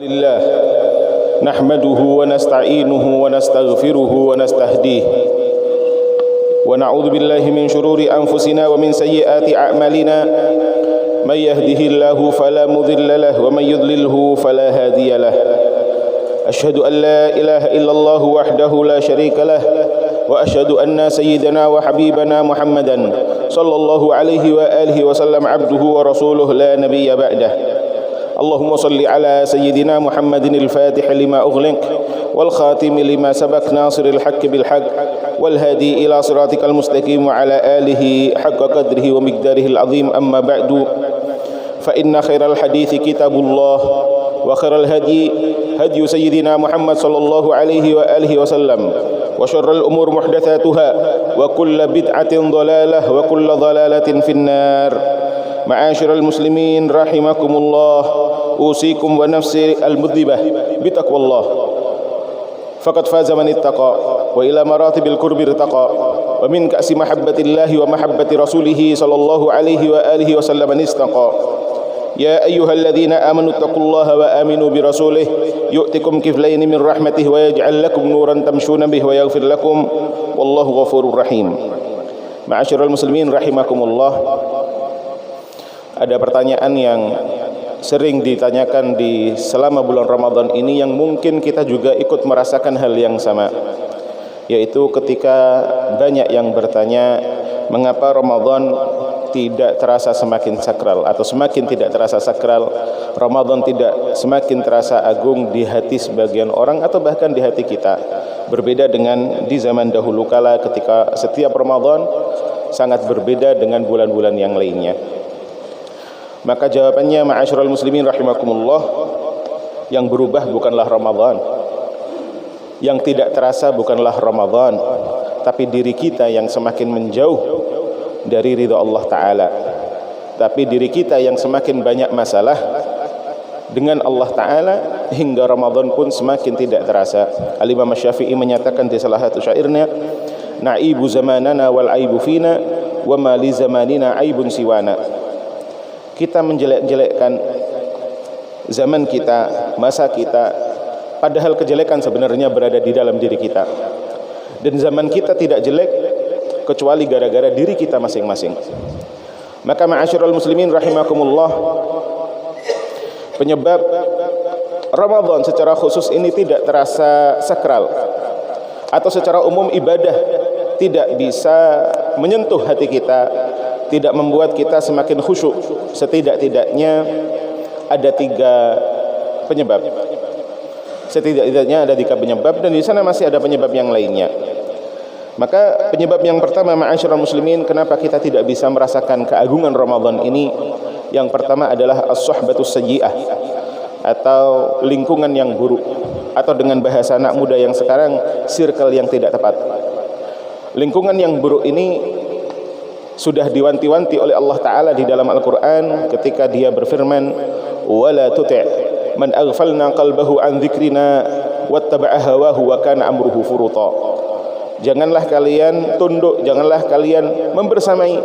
لله نحمده ونستعينه ونستغفره ونستهديه ونعوذ بالله من شرور أنفسنا ومن سيئات أعمالنا من يهده الله فلا مضل له ومن يضلله فلا هادي له أشهد أن لا إله إلا الله وحده لا شريك له وأشهد أن سيدنا وحبيبنا محمدا صلى الله عليه وآله وسلم عبده ورسوله لا نبي بعده اللهم صل على سيدنا محمد الفاتح لما أغلق والخاتم لما سبق ناصر الحق بالحق والهادي إلى صراطك المستقيم وعلى آله حق قدره ومقداره العظيم أما بعد فإن خير الحديث كتاب الله وخير الهدي هدي سيدنا محمد صلى الله عليه وآله وسلم وشر الأمور محدثاتها وكل بدعة ضلالة وكل ضلالة في النار معاشر المسلمين رحمكم الله أوصيكم ونفسي المذنبة بتقوى الله فقد فاز من اتقى وإلى مراتب القرب ارتقى ومن كأس محبة الله ومحبة رسوله صلى الله عليه وآله وسلم استقى يا أيها الذين آمنوا اتقوا الله وآمنوا برسوله يؤتكم كفلين من رحمته ويجعل لكم نورا تمشون به ويغفر لكم والله غفور رحيم معاشر المسلمين رحمكم الله. Ada pertanyaan yang sering ditanyakan di selama bulan Ramadan ini yang mungkin kita juga ikut merasakan hal yang sama, yaitu ketika banyak yang bertanya mengapa Ramadan tidak terasa semakin sakral atau semakin tidak terasa sakral, Ramadan tidak semakin terasa agung di hati sebagian orang atau bahkan di hati kita, berbeda dengan di zaman dahulu kala ketika setiap Ramadan sangat berbeda dengan bulan-bulan yang lainnya. Maka jawabannya ma'asyiral muslimin rahimakumullah, yang berubah bukanlah Ramadan, yang tidak terasa bukanlah Ramadan, tapi diri kita yang semakin menjauh dari ridha Allah Ta'ala, tapi diri kita yang semakin banyak masalah dengan Allah Ta'ala hingga Ramadan pun semakin tidak terasa. Al-Imam Syafi'i menyatakan di salah satu syairnya, na'ibu zamanana wal aibu fina wa ma li zamanina aibun siwana. Kita menjelek-jelekkan zaman kita, masa kita, padahal kejelekan sebenarnya berada di dalam diri kita. Dan zaman kita tidak jelek kecuali gara-gara diri kita masing-masing. Maka ma'asyiral muslimin rahimakumullah, penyebab Ramadan secara khusus ini tidak terasa sakral atau secara umum ibadah tidak bisa menyentuh hati kita, tidak membuat kita semakin khusyuk, setidak-tidaknya ada 3 penyebab. Setidak-tidaknya ada 3 penyebab, dan di sana masih ada penyebab yang lainnya. Maka penyebab yang pertama ma'asyiral muslimin, kenapa kita tidak bisa merasakan keagungan Ramadan ini? Yang pertama adalah as-suhbatus sayyi'ah, atau lingkungan yang buruk, atau dengan bahasa anak muda yang sekarang, circle yang tidak tepat. Lingkungan yang buruk ini sudah diwanti-wanti oleh Allah Ta'ala di dalam Al-Quran ketika dia berfirman, وَلَا تُطِعْ مَنْ أَغْفَلْنَا قَلْبَهُ عَنْ ذِكْرِنَا وَاتَّبَعَ هَوَاهُ وَكَانَ أَمْرُهُ فُرُطًا. Janganlah kalian tunduk, janganlah kalian membersamai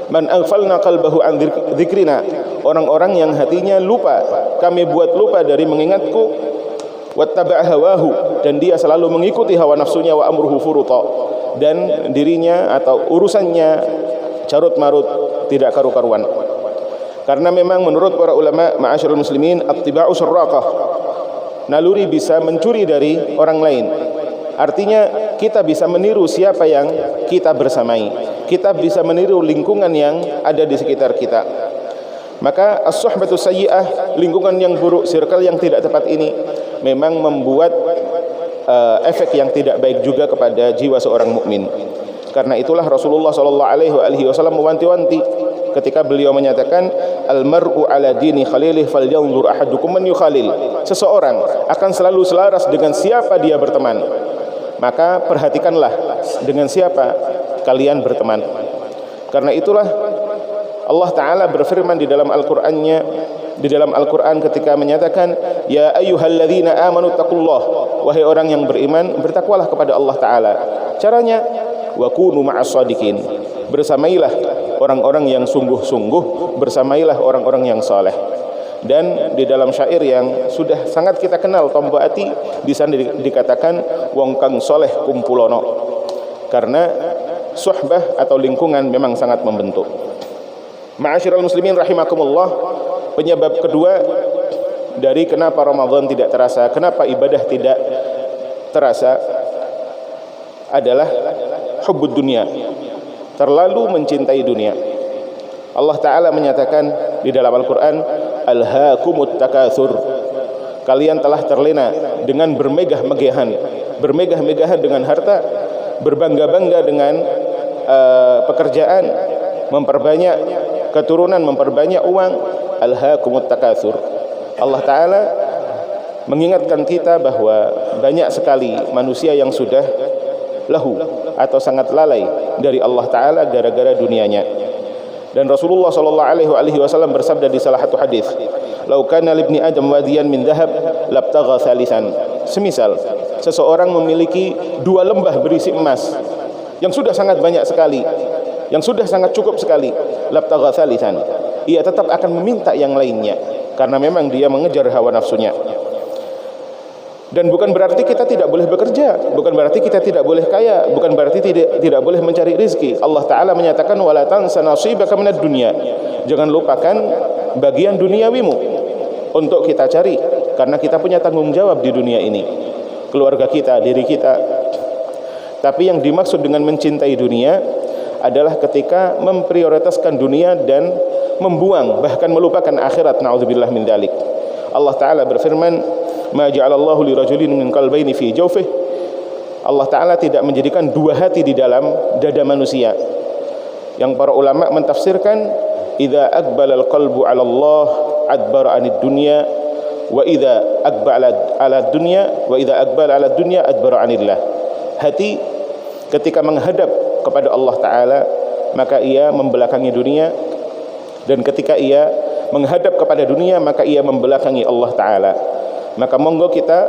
man aghfalna qalbahu an dzikrina, orang-orang yang hatinya lupa, kami buat lupa dari mengingatku, wattaba'a hawahu, dan dia selalu mengikuti hawa nafsunya, wa amruhu furuta, dan dirinya atau urusannya carut marut, tidak karu-karuan. Karena memang menurut para ulama ma'asyiral muslimin, attiba'u syarraqah, naluri bisa mencuri dari orang lain. Artinya kita bisa meniru siapa yang kita bersamai, kita bisa meniru lingkungan yang ada di sekitar kita. Maka as-suhbatus sayyi'ah, lingkungan yang buruk, circle yang tidak tepat ini memang membuat efek yang tidak baik juga kepada jiwa seorang mukmin. Karena itulah Rasulullah SAW mewanti-wanti ketika beliau menyatakan, al-mar'u ala dini khalilih falyanzur ahadukum man yukhalil. Seseorang akan selalu selaras dengan siapa dia berteman. Maka perhatikanlah dengan siapa kalian berteman. Karena itulah Allah Ta'ala berfirman di dalam Al-Qur'annya, di dalam Al-Quran ketika menyatakan, ya ayyuhalladzina amanu taqullah, wahai orang yang beriman, bertakwalah kepada Allah Ta'ala. Caranya, wa kunu ma'as shadiqin, bersamailah orang-orang yang sungguh-sungguh, bersamailah orang-orang yang saleh. Dan di dalam syair yang sudah sangat kita kenal Tombo Ati, di sana dikatakan wong kang soleh kumpulono, karena suhbah atau lingkungan memang sangat membentuk. Ma'asyiral muslimin rahimakumullah, penyebab kedua dari kenapa Ramadan tidak terasa, kenapa ibadah tidak terasa adalah hubbud dunia, terlalu mencintai dunia. Allah Ta'ala menyatakan di dalam Al-Quran, alhaakumut takatsur, kalian telah terlena dengan bermegah-megahan dengan harta, berbangga-bangga dengan pekerjaan, memperbanyak keturunan, memperbanyak uang. Alhaakumut takatsur. Allah Ta'ala mengingatkan kita bahwa banyak sekali manusia yang sudah lahu atau sangat lalai dari Allah Ta'ala gara-gara dunianya. Dan Rasulullah sallallahu alaihi wasallam bersabda di salah satu hadis, "Lau kana libni Adam wadiyan min dhahab labtagha thalithan." Semisal seseorang memiliki 2 lembah berisi emas yang sudah sangat banyak sekali, yang sudah sangat cukup sekali, labtagha thalithan, ia tetap akan meminta yang lainnya karena memang dia mengejar hawa nafsunya. Dan bukan berarti kita tidak boleh bekerja, bukan berarti kita tidak boleh kaya, bukan berarti tidak boleh mencari rezeki. Allah Ta'ala menyatakan wala tansa nasibaka minad dunya, jangan lupakan bagian duniawimu untuk kita cari, karena kita punya tanggung jawab di dunia ini, keluarga kita, diri kita. Tapi yang dimaksud dengan mencintai dunia adalah ketika memprioritaskan dunia dan membuang, bahkan melupakan akhirat. Na'udzubillah min dzalik. Allah Ta'ala berfirman, ma ja'alallahu lirajulin min qalbayni fi jawfih. Allah Ta'ala tidak menjadikan 2 hati di dalam dada manusia. Yang para ulama mentafsirkan, idza aqbala al-qalbu 'ala Allah adbara 'anid dunya, wa idza aqbala 'ala dunya wa idza aqbala 'ala dunya adbara 'anillah. Hati ketika menghadap kepada Allah Ta'ala maka ia membelakangi dunia, dan ketika ia menghadap kepada dunia maka ia membelakangi Allah Ta'ala. Maka monggo kita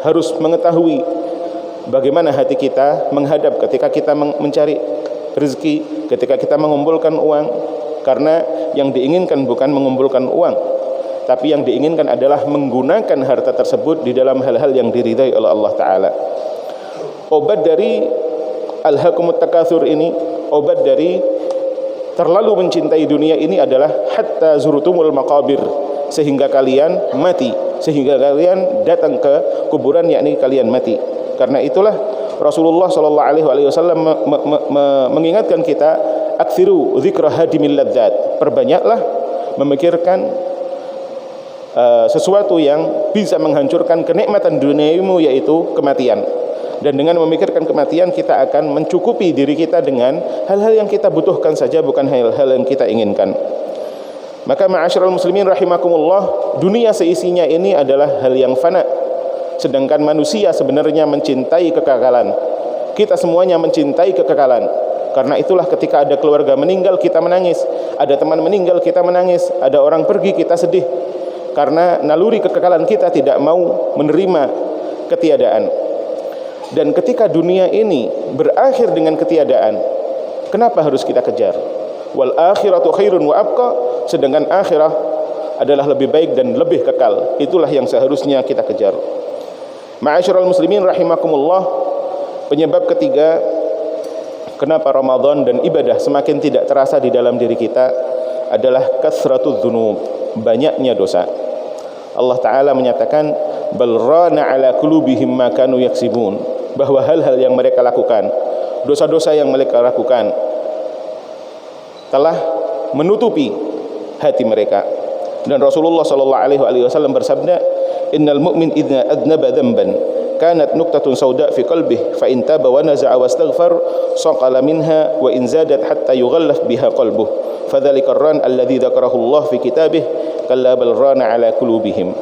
harus mengetahui bagaimana hati kita menghadap ketika kita mencari rezeki, ketika kita mengumpulkan uang. Karena yang diinginkan bukan mengumpulkan uang, tapi yang diinginkan adalah menggunakan harta tersebut di dalam hal-hal yang diridai oleh Allah Ta'ala. Obat dari alhaakumut takatsur ini, obat dari terlalu mencintai dunia ini adalah hatta zurtumul maqabir, sehingga kalian mati, sehingga kalian datang ke kuburan, yakni kalian mati. Karena itulah Rasulullah sallallahu alaihi wasallam mengingatkan kita, aktsiru dzikra hadimil ladzat, perbanyaklah memikirkan sesuatu yang bisa menghancurkan kenikmatan duniawimu, yaitu kematian. Dan dengan memikirkan kematian kita akan mencukupi diri kita dengan hal-hal yang kita butuhkan saja, bukan hal-hal yang kita inginkan. Maka ma'asyiral muslimin rahimakumullah, dunia seisinya ini adalah hal yang fana, sedangkan manusia sebenarnya mencintai kekekalan. Kita semuanya mencintai kekekalan. Karena itulah ketika ada keluarga meninggal kita menangis, ada teman meninggal kita menangis, ada orang pergi kita sedih, karena naluri kekekalan kita tidak mau menerima ketiadaan. Dan ketika dunia ini berakhir dengan ketiadaan, kenapa harus kita kejar? Wal akhiratu khairun wa abqa, sedangkan akhirah adalah lebih baik dan lebih kekal. Itulah yang seharusnya kita kejar. Ma'asyiral muslimin rahimakumullah, penyebab ketiga kenapa Ramadan dan ibadah semakin tidak terasa di dalam diri kita adalah kasratudz dzunub, banyaknya dosa. Allah Ta'ala menyatakan bal rana ala qulubihim ma kanu yaksibun, bahwa hal-hal yang mereka lakukan, dosa-dosa yang mereka lakukan telah menutupi hati mereka. Dan Rasulullah sallallahu alaihi wasallam bersabda, innal mu'min idza adnaba dhanban kanat nuqtatun sauda fi qalbihi fa in taba wa naza'a wastaghfar saqala minha wa in zadat hatta yughallaf biha qalbuhu fadzalika ar-ran alladhi dzakarahu Allah fi kitabih kalla bal rana ala qulubihim.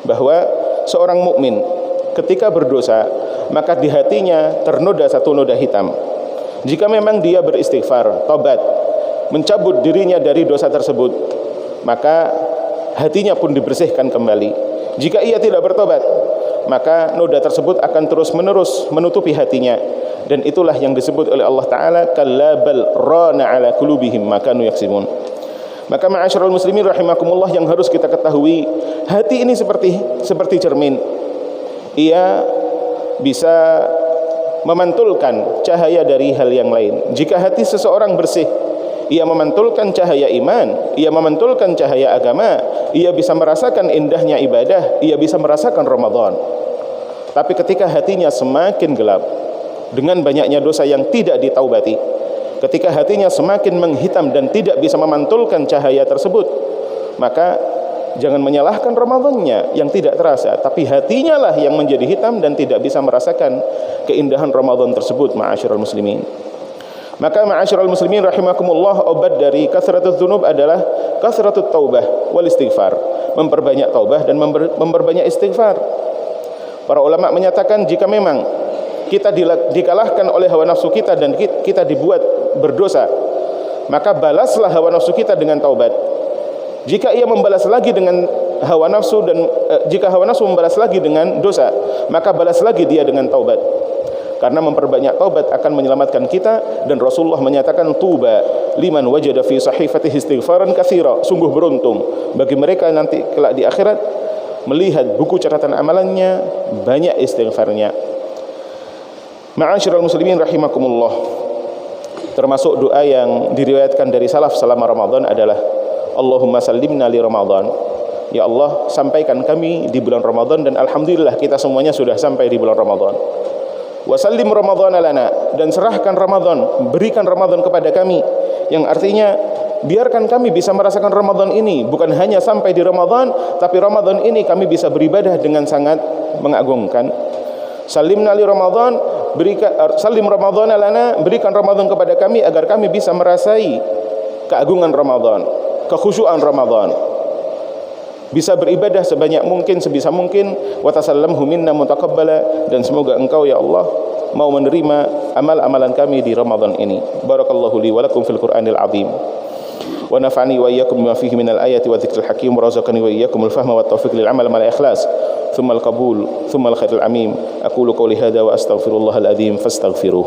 Bahwa seorang mukmin ketika berdosa maka di hatinya ternoda satu noda hitam. Jika memang dia beristighfar, tobat, mencabut dirinya dari dosa tersebut, maka hatinya pun dibersihkan kembali. Jika ia tidak bertobat, maka noda tersebut akan terus-menerus menutupi hatinya. Dan itulah yang disebut oleh Allah Ta'ala kalla bal rana ala qulubihim ma kanu yaksibun. Maka ma'asyiral muslimin rahimakumullah, yang harus kita ketahui, hati ini seperti cermin. Ia bisa memantulkan cahaya dari hal yang lain. Jika hati seseorang bersih, ia memantulkan cahaya iman, ia memantulkan cahaya agama, ia bisa merasakan indahnya ibadah, ia bisa merasakan Ramadan. Tapi ketika hatinya semakin gelap dengan banyaknya dosa yang tidak ditaubati, ketika hatinya semakin menghitam dan tidak bisa memantulkan cahaya tersebut, maka jangan menyalahkan Ramadannya yang tidak terasa, tapi hatinya lah yang menjadi hitam dan tidak bisa merasakan keindahan Ramadan tersebut. Ma'asyiral muslimin, maka ma'asyiral muslimin rahimakumullah, obat dari kathratuz dzunub adalah kathratut taubah wal istighfar, memperbanyak taubah dan memperbanyak istighfar. Para ulama menyatakan, jika memang kita dikalahkan oleh hawa nafsu kita dan kita dibuat berdosa, maka balaslah hawa nafsu kita dengan taubat. Jika ia membalas lagi dengan hawa nafsu dan jika hawa nafsu membalas lagi dengan dosa, maka balas lagi dia dengan taubat. Karena memperbanyak taubat akan menyelamatkan kita, dan Rasulullah menyatakan, tuba liman wajada fi sahifatihi istighfaran katsira, sungguh beruntung bagi mereka nanti kelak di akhirat melihat buku catatan amalannya banyak istighfarnya. Ma'asyiral muslimin rahimakumullah, termasuk doa yang diriwayatkan dari salaf selama Ramadan adalah Allahumma sallimna li Ramadan. Ya Allah, sampaikan kami di bulan Ramadan, dan alhamdulillah kita semuanya sudah sampai di bulan Ramadan. Wa sallim Ramadan lana, dan serahkan Ramadan, berikan Ramadan kepada kami, yang artinya biarkan kami bisa merasakan Ramadan ini bukan hanya sampai di Ramadan, tapi Ramadan ini kami bisa beribadah dengan sangat mengagungkan. Salimna li Ramadan, salim Ramadan lana, berikan Ramadan kepada kami agar kami bisa merasai keagungan Ramadan, kekhusyuan Ramadan, bisa beribadah sebanyak mungkin, sebisa mungkin. Wa tasallamhu minna mutaqabbala, dan semoga engkau ya Allah mau menerima amal-amalan kami di Ramadan ini. Barakallahu li wa lakum fil Qur'anil azim, wa nafa'ani wa iyyakum bima fihi minal ayati wa dzikril hakim, wa razaqani wa iyyakum al fahma wat taufiq lil amal mal ikhlas thumma al qabul thumma al khairul amim. Aqulu qawli hadha wa astaghfirullahal azim fastaghfiruh.